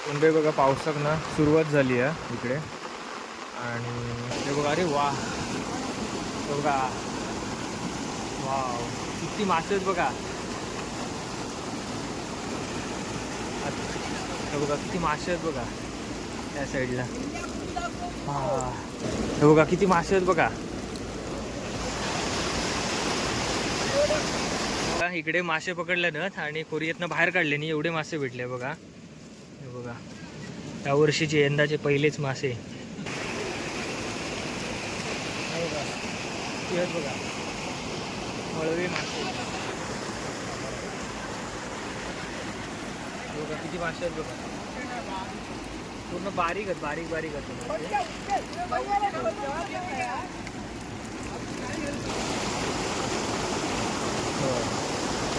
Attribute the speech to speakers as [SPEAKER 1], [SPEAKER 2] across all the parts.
[SPEAKER 1] मुंबई बघा पावसाक ना सुरुवात झाली आहे इकडे. आणि हे बघा, अरे वा बघा, वाव किती मासे आहेत बघा. हे बघा किती मासे आहेत बघा त्या साईडला. हा हे बघा किती मासे आहेत बघा. इकडे मासे पकडले ना आणि कोरियातनं बाहेर काढले नाही, एवढे मासे भेटले बघा. हे बघा या वर्षीचे यंदाचे पहिलेच मासे. बघा मळवे मासे बघा, किती मासे आहेत बघा. पूर्ण बारीक आहेत, बारीक बारीक आहेत.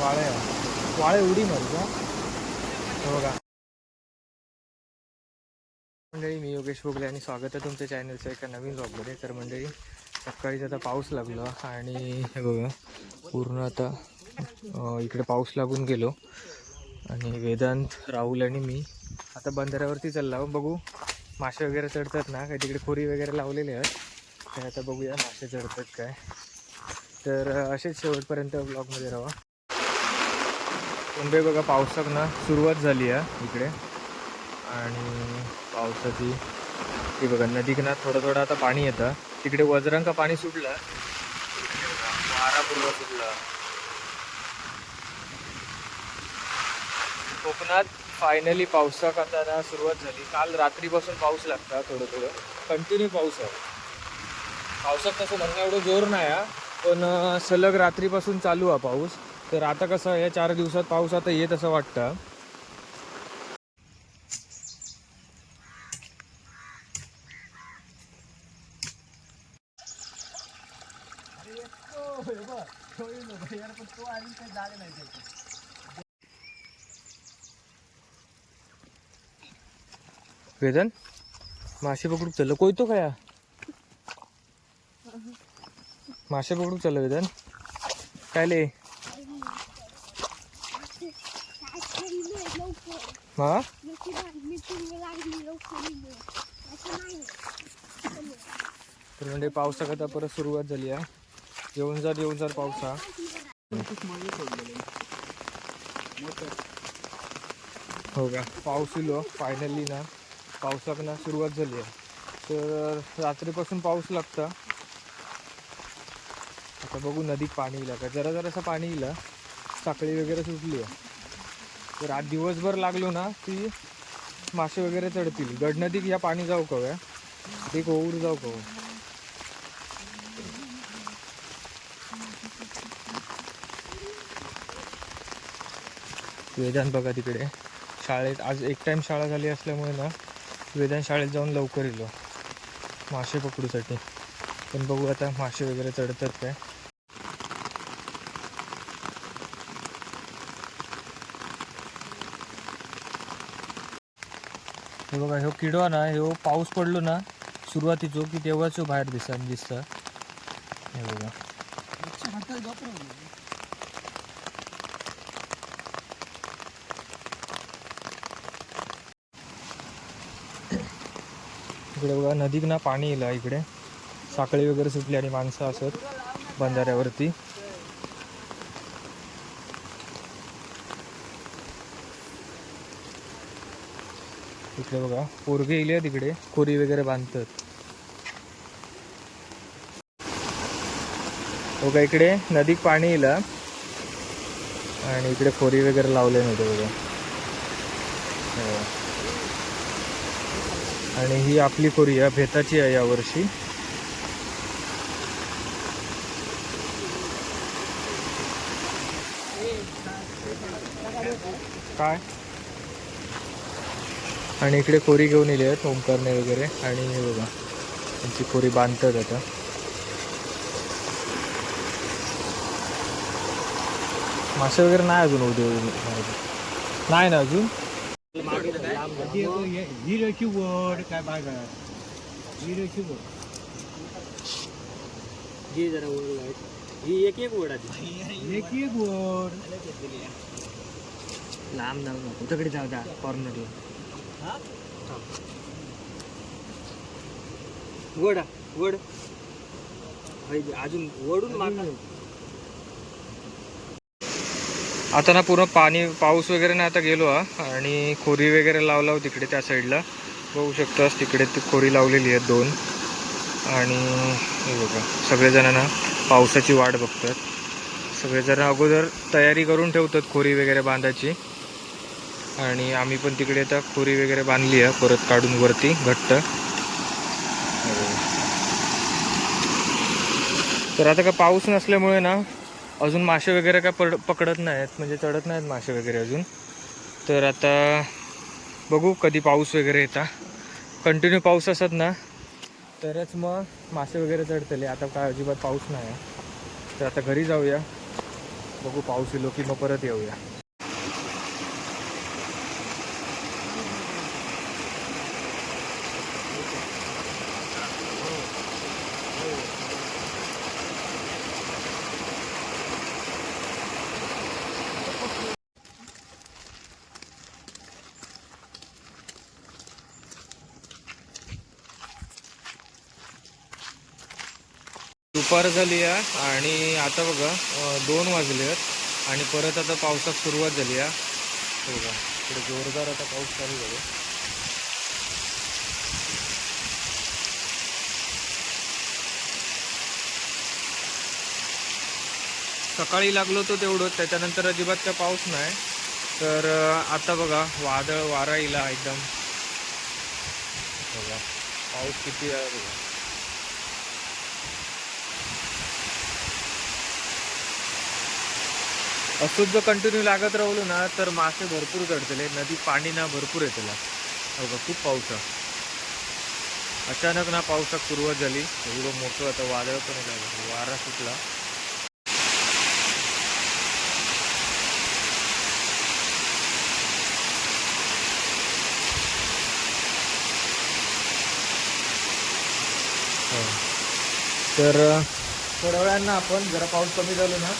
[SPEAKER 1] वाळे वाळे उडी मारू का बघा. मंडळी, मी योगेश भोगले आणि स्वागत आहे तुमच्या चॅनलचं एका नवीन ब्लॉगमध्ये. तर मंडळी, सकाळीच आता पाऊस लागलो आणि हे बघा पूर्ण आता इकडे पाऊस लागून गेलो. आणि वेदांत, राहुल आणि मी आता बंधाऱ्यावरती चाललो. बघू मासे वगैरे चढतात ना काय, तिकडे खोरी वगैरे लावलेले आहेत. तर आता बघूया मासे चढतात काय. तर असेच शेवटपर्यंत ब्लॉगमध्ये राहा. मुंबई बघा पावसाक ना सुरुवात झाली आहे इकडे. आणि पावसाची ती बघा नदीकना थोडं थोडं आता पाणी येतं. तिकडे वजरांका पाणी सुटलं, वारा पूर्व सुटला. कोकणात फायनली पावसाक आता ना सुरुवात झाली. काल रात्रीपासून पाऊस लागता, थोडं थोडं कंटिन्यू पाऊस आहे. पावसात तसं म्हणणं एवढं जोर नाही आहे, पण सलग रात्रीपासून चालू आहे पाऊस. तर आता कसं या 4 दिवसात पाऊस आता येत असं वाटतं. वेदन मासे पकडूक चाललं, कोयतो काय मासे पकडूक चाललं वेदन काय ले. हा तर म्हणजे पावसाक आता परत सुरुवात झाली आहे. येऊन जर पावसा हो का पाऊस इलो फायनली ना. पावसाक ना सुरुवात झाली आहे. तर रात्रीपासून पाऊस लागता. आता बघू नदीत पाणी येईल का, जरा जरासं पाणी येईल. साखळी वगैरे सुटली आहे. तर आज दिवसभर लागलो ना ती मासे वगैरे चढतील. गड नदीक या पाणी जाऊ कव्या ते ओऊर जाऊ कव. वेदांत बघा तिकडे शाळेत आज एक टाइम शाळा झाली असल्यामुळे ना वेदांत शाळेत जाऊन लवकर येलो मासे पकडूसाठी. पण बघू आता मासे वगैरे चढतात काय. हे बघा ह्यो किडवा ना, ह्यो पाऊस पडलो ना सुरुवातीचो की तेव्हाच बाहेर दिसतं. हे बघा इकडे बघा नदीक ना पाणी येईल इकडे. साखळी वगैरे सुटली आणि माणसं असत बंधाऱ्यावरती. इकडे बघा पोरगे येईल तिकडे खोरी वगैरे बांधतात. बघा इकडे नदीत पाणी येईल आणि इकडे खोरी वगैरे लावले नव्हते बघा. आणि ही आपली खोरी आहे, भेताची आहे यावर्षी. काय आणि इकडे खोरी घेऊन येली आहेत ओंकारने वगैरे. आणि हे बघा त्यांची खोरी बांधतात आता. मासे वगैरे नाही अजून उद्या नाही ना अजून.
[SPEAKER 2] हिरोची वड काय बागा हिरोची वड
[SPEAKER 3] ही जरा वड ही एक वड आधी
[SPEAKER 2] एक वड
[SPEAKER 3] लांब जाऊ नको, तिकडे जाऊ द्या कॉर्नरला. वड वड अजून वडून मारणार.
[SPEAKER 1] आता ना पूर्ण पाऊस वगैरे ना आता गेलो आणि खोरी वगैरे लावला तिकडे त्या साईडला बघू शकतास. तिकडे ती खोरी लावलेली आहे 2 आणि हे बघा सगळेजण ना पावसाची वाट बघतात. सगळेजण अगोदर तयारी करून ठेवतात खोरी वगैरे बांधायची आणि आम्ही पण तिकडे आता खोरी वगैरे बांधली आहे परत काढून वरती घट्ट. तर आता का पाऊस नसल्यामुळे ना अजून मासे वगैरे काय पकडत नाहीत म्हणजे चढत नाहीत मासे वगैरे अजून. तर आता बघू कधी पाऊस वगैरे येता. कंटिन्यू पाऊस असत ना तरच मग मासे वगैरे चढतले. आता काय अजिबात पाऊस नाही आहे. तर आता घरी जाऊया बघू पाऊस येलो की मग परत येऊया. दुपार झाली आहे आणि आता बघा 2 वाजले आहेत आणि परत आता पावसात सुरुवात झाली आहे. बघा इकडे जोरदार आता पाऊस चालू झाला. सकाळी लागलो तो तेवढंच, त्याच्यानंतर अजिबात काय पाऊस नाही. तर आता बघा वादळ वारा येला एकदम. बघा पाऊस किती आहे बघा. असंच जर कंटिन्यू लागत राहिलो ना तर मासे भरपूर चढतले. नदी पाणी ना भरपूर येतला. बघा खूप पाऊस आहे. अचानक ना पावसात सुरुवात झाली. एवढं मोठं आता वादळ पण येतं, वारा सुटला. तर थोड्या वेळांना आपण जरा पाऊस कमी झालो ना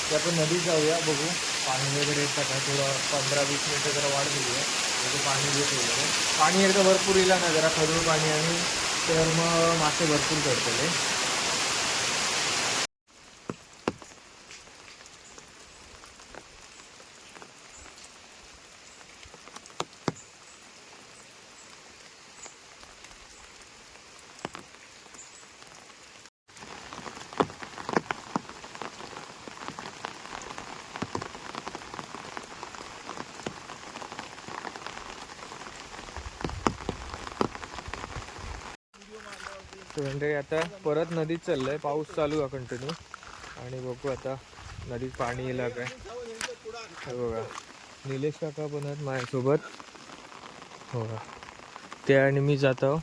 [SPEAKER 1] की आपण नदीत जाऊया. बघू पाणी वगैरे येतं का. थोडं 15-20 मिनटं जरा वाढ दिली आहे म्हणजे पाणी येत वगैरे. पाणी एकदा भरपूर येईल ना जरा खडूळ पाणी आणि तर मग मासे भरपूर चढतले. म्हणजे आता परत नदीत चाललंय. पाऊस चालू आहे कंटिन्यू आणि बघू आता नदीत पाणी येईल काय. हे बघा निलेश काका पण आहेत माझ्यासोबत. हो ते आणि मी जातो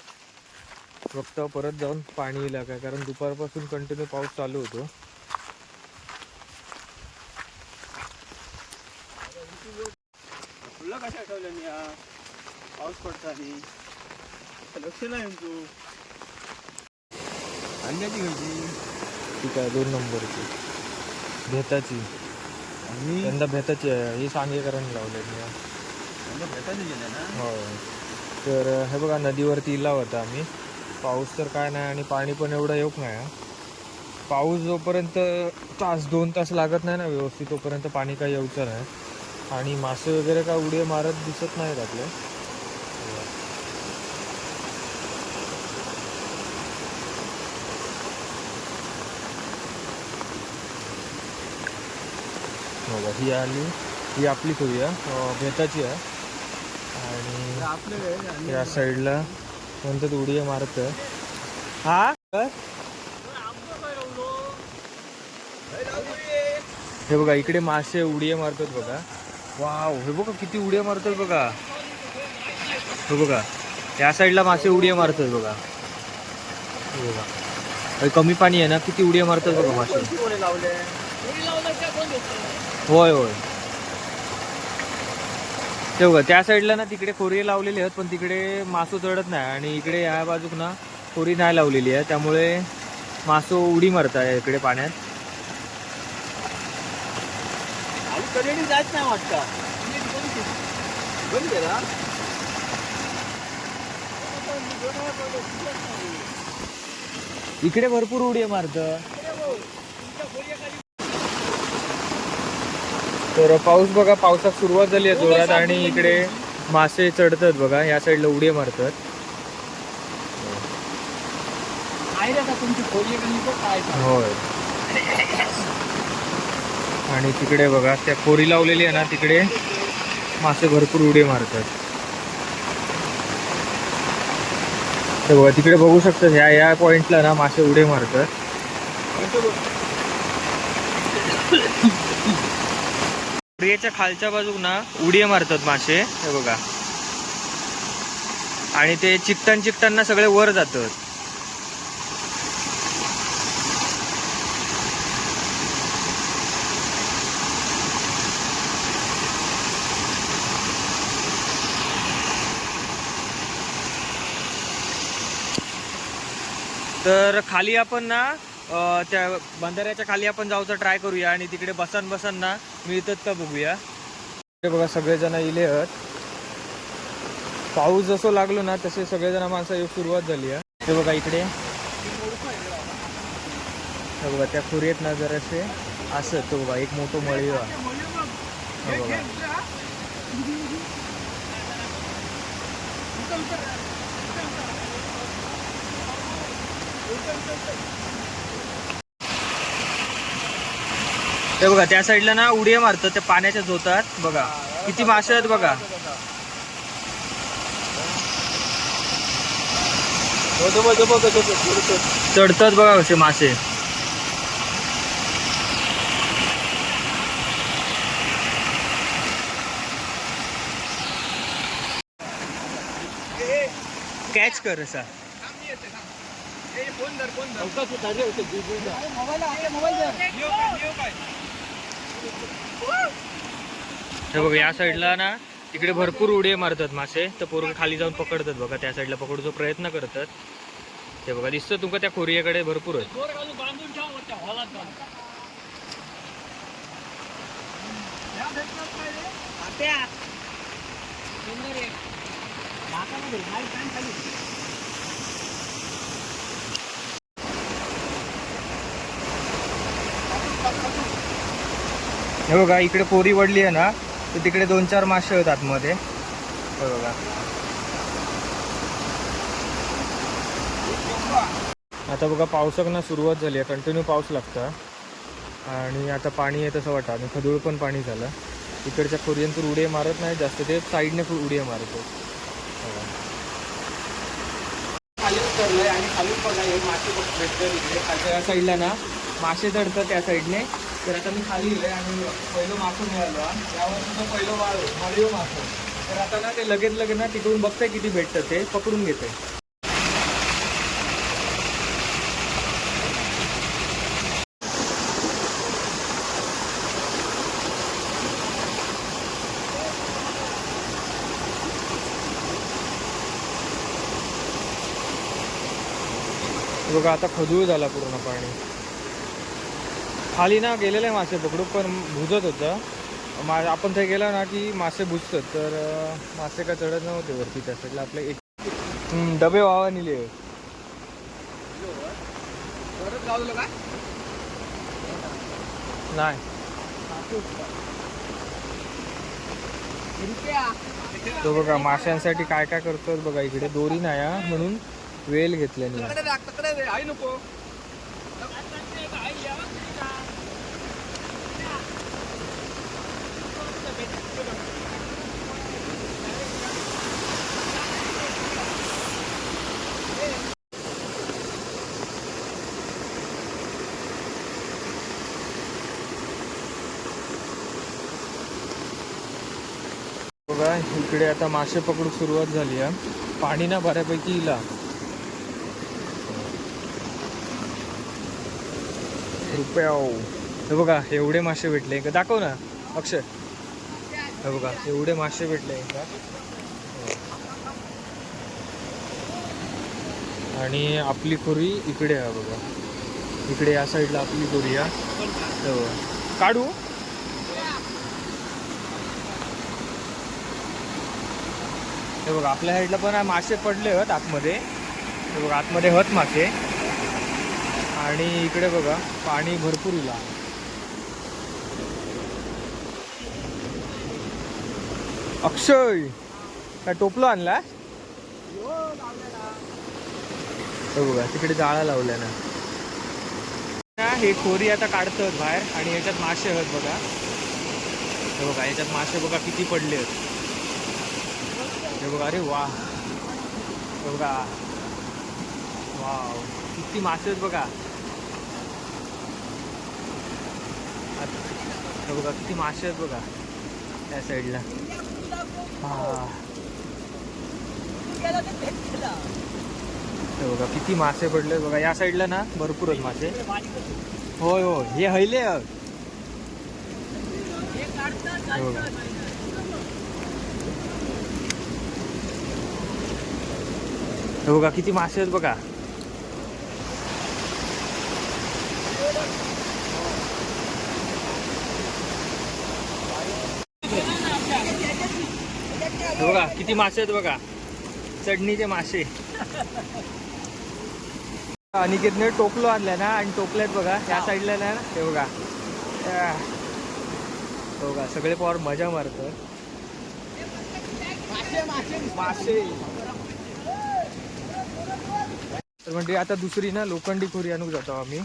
[SPEAKER 1] बघतो परत जाऊन पाणी येईल काय, कारण दुपारपासून कंटिन्यू पाऊस चालू होतो.
[SPEAKER 3] फुलं कशा ठेवल्या मी पाऊस पडताना लक्ष नाही तू. अंड्याची घ्यायची
[SPEAKER 1] ठीक आहे 2 नंबरची भेताची.
[SPEAKER 3] आणि
[SPEAKER 1] यंदा भेताची आहे ही सांगेकरांनी लावले मी.
[SPEAKER 3] भेटायला गेले ना.
[SPEAKER 1] हो तर हे बघा नदीवरती इला होता आम्ही. पाऊस तर काय नाही आणि पाणी पण एवढं येऊक नाही. पाऊस जोपर्यंत 1-2 तास लागत नाही ना व्यवस्थित तोपर्यंत पाणी काही येऊचं नाही. आणि मासे वगैरे काय उडी मारत दिसत नाहीत आपले. बघा ही आली, ही आपली खोरी आहे भेताची आहे. आणि या साईडला नंतर उडी मारत हा. हे बघा इकडे मासे उडी मारतात बघा. वाव हे बघा किती उड्या मारतात बघा. हे बघा या साईडला मासे उड्या मारतात बघा. हे बघा कमी पाणी आहे ना किती उड्या मारतात बघा मासे. होय होय ते बघा त्या साईडला ना तिकडे खोरी लावलेली आहेत पण तिकडे मासो चढत नाही आणि इकडे या बाजूक ना खोरी नाही लावलेली आहे त्यामुळे मासो उडी मारताय इकडे पाण्यात.
[SPEAKER 3] कधी जात नाही वाटतं.
[SPEAKER 1] इकडे भरपूर उडी मारत. तर पाऊस बघा, पावसात सुरुवात झाली आहे जोरात आणि इकडे मासे चढतात बघा, या साईडला उडी मारतात. होय. आणि तिकडे बघा त्या खोरी लावलेली आहे ना, तिकडे मासे भरपूर उडी मारतात. तर बघा तिकडे बघू शकता, या पॉइंटला ना मासे उडी मारतात. खोरीच्या खालच्या बाजूक ना उडी मारतात मासे, हे बघा. आणि ते चिकटताना सगळे वर जातात. तर खाली आपण ना त्या बंधाऱ्याच्या खाली आपण जाऊचा ट्राय करूया आणि तिकडे बसन ना मिळतात का बघूया. ते बघा सगळेजण इले आहेत. पाऊस जसं लागलो ना तसे सगळेजण माणसं येऊ सुरुवात झाली आहे. ते बघा इकडे बघा त्या खोरीत ना जरासे असं तो बघा एक मोठं मळी बघा. ते बघा त्या साईडला ना उडी मारतात त्या पाण्याच्या झोतात. बघा किती मासे आहेत बघा. चढतात बघा कसे मासे. कॅच कर असा. हे बघा या साईडला ना तिकडे भरपूर उडी मारतात मासे. तर पोरं खाली जाऊन पकडतात बघा, त्या साईडला पकडूचा प्रयत्न करतात. ते बघा दिसतं तुमका त्या खोरीकडे भरपूर आहे. हे बघा इकडे कोरी वडली आहे ना, तर तिकडे 2-4 मासे आहेत आतमध्ये. हे बघा आता बघा पावसाकडनं सुरुवात झाली आहे. कंटिन्यू पाऊस लागता आणि आता पाणी येत असं वाटतं आणि खदूळ पण पाणी झालं. इकडच्या खोरींतून उडी मारत नाही जास्त, ते साईडने उडी मारतो. खाली उतरलंय आणि खाली बघा हे मासे भेटतात इकडे खालच्या साईडला ना मासे चढतात त्या साईडने. तर आता मी खाली गेले आणि पहिलं मासं मिळालं. यावर सुद्धा पहिलं मळीव मासं. तर आता ना ते लगेच ना तिकडून बघताय किती भेटतं ते पकडून घेते. बघा आता खदूळ झाला पूर्ण पाणी. खाली ना गेलेले मासे पकडू पण भुजत होतं. आपण ते गेला ना की मासे भुजतात, तर मासे का चढत नव्हते वरती त्या साईडला. आपले एक डबे वावा नेले नाही. तो बघा माशांसाठी काय काय करतो बघा. इकडे दोरी नाही म्हणून वेल घेतल्याने. बघा इकडे आता मासे पकडू सुरुवात झाली आहे. पाणी ना बऱ्यापैकी इला. रुपया हे बघा एवढे मासे भेटले का, दाखव ना अक्षय. हे बघा एवढे मासे भेटले का. आणि आपली खोरी इकडे आहे बघा. इकडे या साईडला आपली खोरी आहे. काढू हे बघा आपल्या साईडला पण मासे पडले आहेत आतमध्ये. हे बघा आतमध्ये हत मासे. आणि इकडे बघा पाणी भरपूर इला. अक्षय काय टोपलो आणला? हे बघा तिकडे जाळा लावलाय ना. हे खोरी आता काढतात बाहेर आणि याच्यात मासे आहेत बघा. हे बघा याच्यात मासे बघा किती पडले आहेत. हे बघा अरे वा. हे बघा वाव किती मासे आहेत बघा. हे बघा किती मासे आहेत बघा त्या साईडला. हा हे बघा किती मासे पडले बघा या साईडला ना. भरपूर आहेत मासे. होय होय हे हयले. हे बघा किती मासे आहेत बघा. हे बघा किती मासे आहेत बघा. चढणीचे मासे. अनिकेतने टोपलो आणलाय ना आणि टोपल्यात बघा या साईडला ना. हे बघा हे बघा सगळे पोर मजा मारतात. मासे तर म्हणजे आता दुसरी ना लोखंडी खोरी आणूक जातो आम्ही.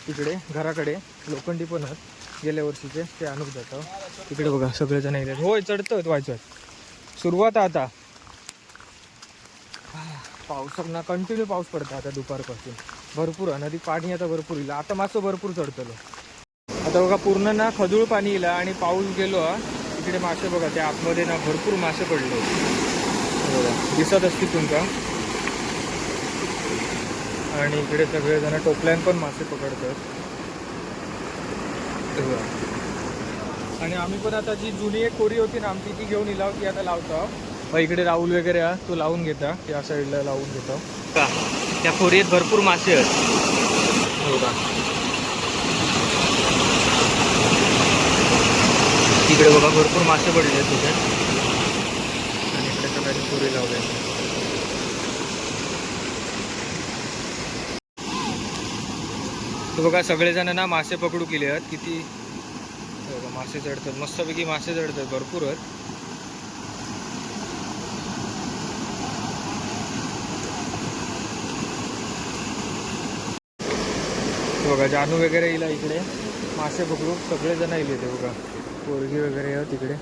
[SPEAKER 1] तिकडे घराकडे लोखंडी पण आहेत गेल्या वर्षीचे ते आणूक जातो. तिकडे बघा सगळेजण येतात. होय चढतं व्हायचं. सुरुवात आता पावसात ना कंटिन्यू पाऊस पडतो आता दुपारपासून. भरपूर नदी पाणी आता भरपूर येईल. आता मासं भरपूर चढतलो. आता बघा पूर्ण ना खदूळ पाणी येईल आणि पाऊस गेलो. इकडे मासे बघा त्या आतमध्ये ना भरपूर मासे पडले बघा दिसत असतील तुमका. आणि इकडे सगळेजण टोपल्यान पण मासे पकडतात. आणि आम्ही पण आता जी जुनी एक कोरी होती ना आमची ती घेऊन इलाव ती आता लावतो. मग इकडे राहुल वगैरे तो लावून घेता. या साईडला लावून घेतो. त्या खोरीत भरपूर मासे आहेत बघा. तिकडे बघा भरपूर मासे पडले आहेत तिथे. आणि इकडे सगळ्यांनी खोरी लावले. तर बघा सगळेजण ना मासे पकडू केले आहेत. किती बघा मासे चढतात. मस्तपैकी मासे चढतात भरपूर आहेत. बघा जानू वगैरे येईल इकडे मासे पकडू. सगळेजण येईल ते बघा. पोरगी वगैरे आहे तिकडे.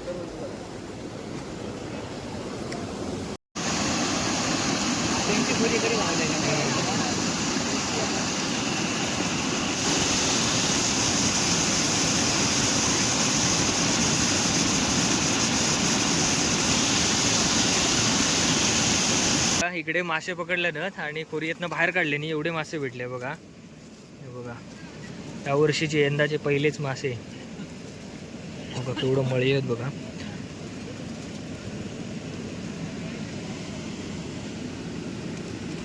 [SPEAKER 1] इकडे मासे पकडले ना आणि खोरीतनं बाहेर काढले नाही एवढे मासे भेटले बघा. हे बघा या वर्षीचे यंदाचे पहिलेच मासे बघा केवढं मळी आहेत बघा.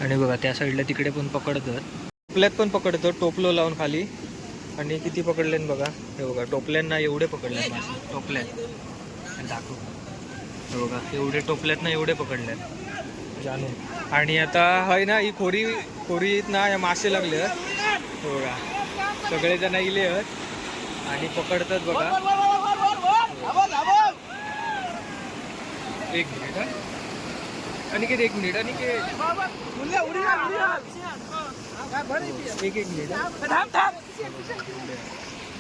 [SPEAKER 1] आणि बघा त्या साईडला तिकडे पण पकडतात. टोपल्यात पण पकडतात टोपलो लावून खाली. आणि किती पकडले बघा. हे बघा टोपल्यांना एवढे पकडले मासे टोपल्यात दाखवू. हे बघा एवढे टोपल्यात एवढे पकडल्यात जानू. आणि आता आहे ना ही खोरीत ना या मासे लागले आहेत बघा. सगळेजण इले आहेत आणि पकडतात बघा. एक मिनिट अनिकेत एक मिनिट अनिकेत एक मिनिट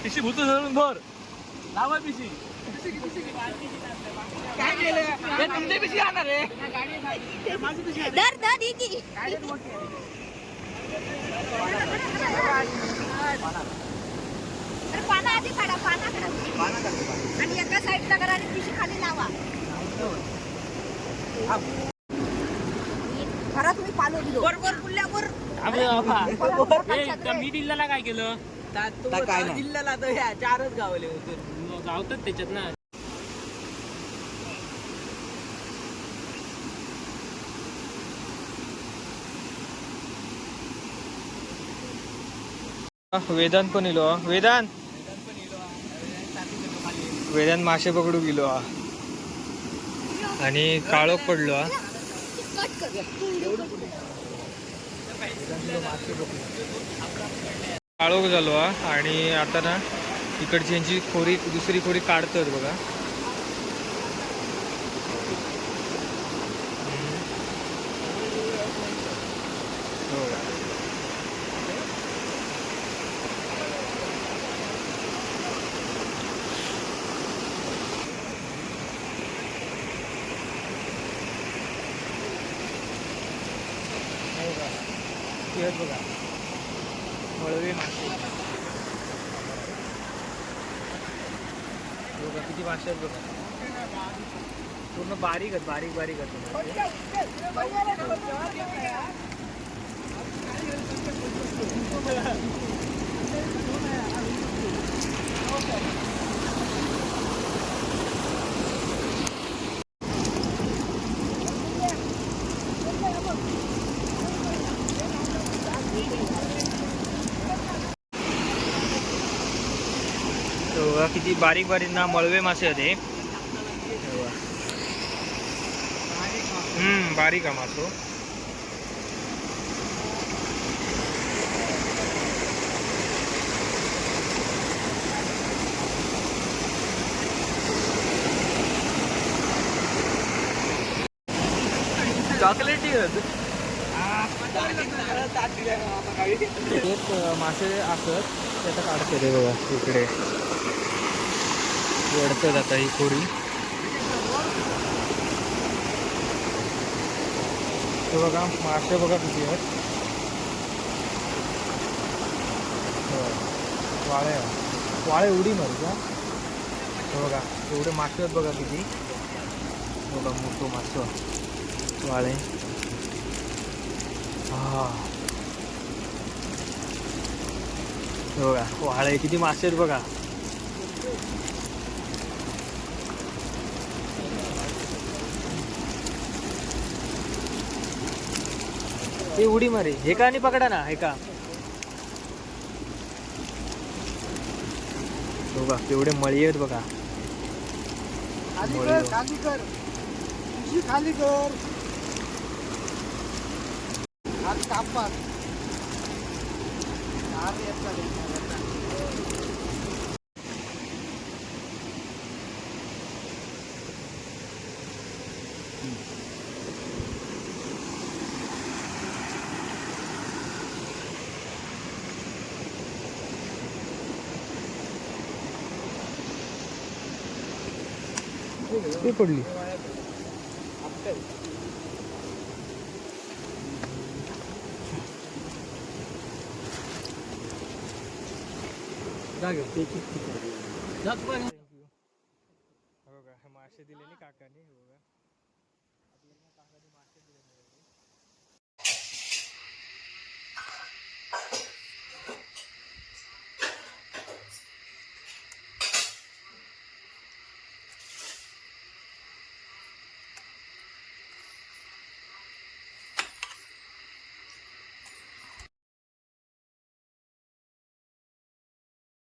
[SPEAKER 1] पिशी भूत धरून धर लावा पिशी. काय केलं तुमच्या पिशी आणणार आहे.
[SPEAKER 4] पाना आधी काढा. पाना आणि एका साईडला करा आणि पिशी खाली लावा. घरात तुम्ही पालो दिलो बरोबर पुल्ल्यावर.
[SPEAKER 5] मी दिल्ल्याला काय केलं
[SPEAKER 3] जिल्ह्याला तर ह्या 4च गावले होते.
[SPEAKER 5] गावतात त्याच्यात ना.
[SPEAKER 1] वेदांत पण इलो. वेदांत वेदांत मासे पकडू गेलो. आणि काळोख पडलो हा. काळोख झालो हा. आणि आता ना इकडची यांची खोरी दुसरी खोरी काढतात बघा. हो. बघा मळवे मासे बघा किती मासे आहेत बघा. पूर्ण बारीक आहेत, बारीक बारीक आहेत. किती बारीक बारीक ना मळवे मासे आहेत हे. बारीक आहे मासो. चॉकलेटी मासे असत त्याचा काढते रे बघा. इकडे वडतात आता ही खोरी. हे बघा मासे बघा किती आहेत. वाळे वाळे उडी मारू का. हे बघा एवढे मासे आहेत बघा किती. बघा मोठं मासं वाळे. हा बघा वाळे किती मासे आहेत बघा. हे उडी मारे हे का आणि पकडा ना हे का. बघा केवढे मळी आहेत बघा.
[SPEAKER 2] खाली कर खाली कर तुझी खाली कर. हात कापात हात येत नाही.
[SPEAKER 1] ते पडली. मासे दिले काकाने.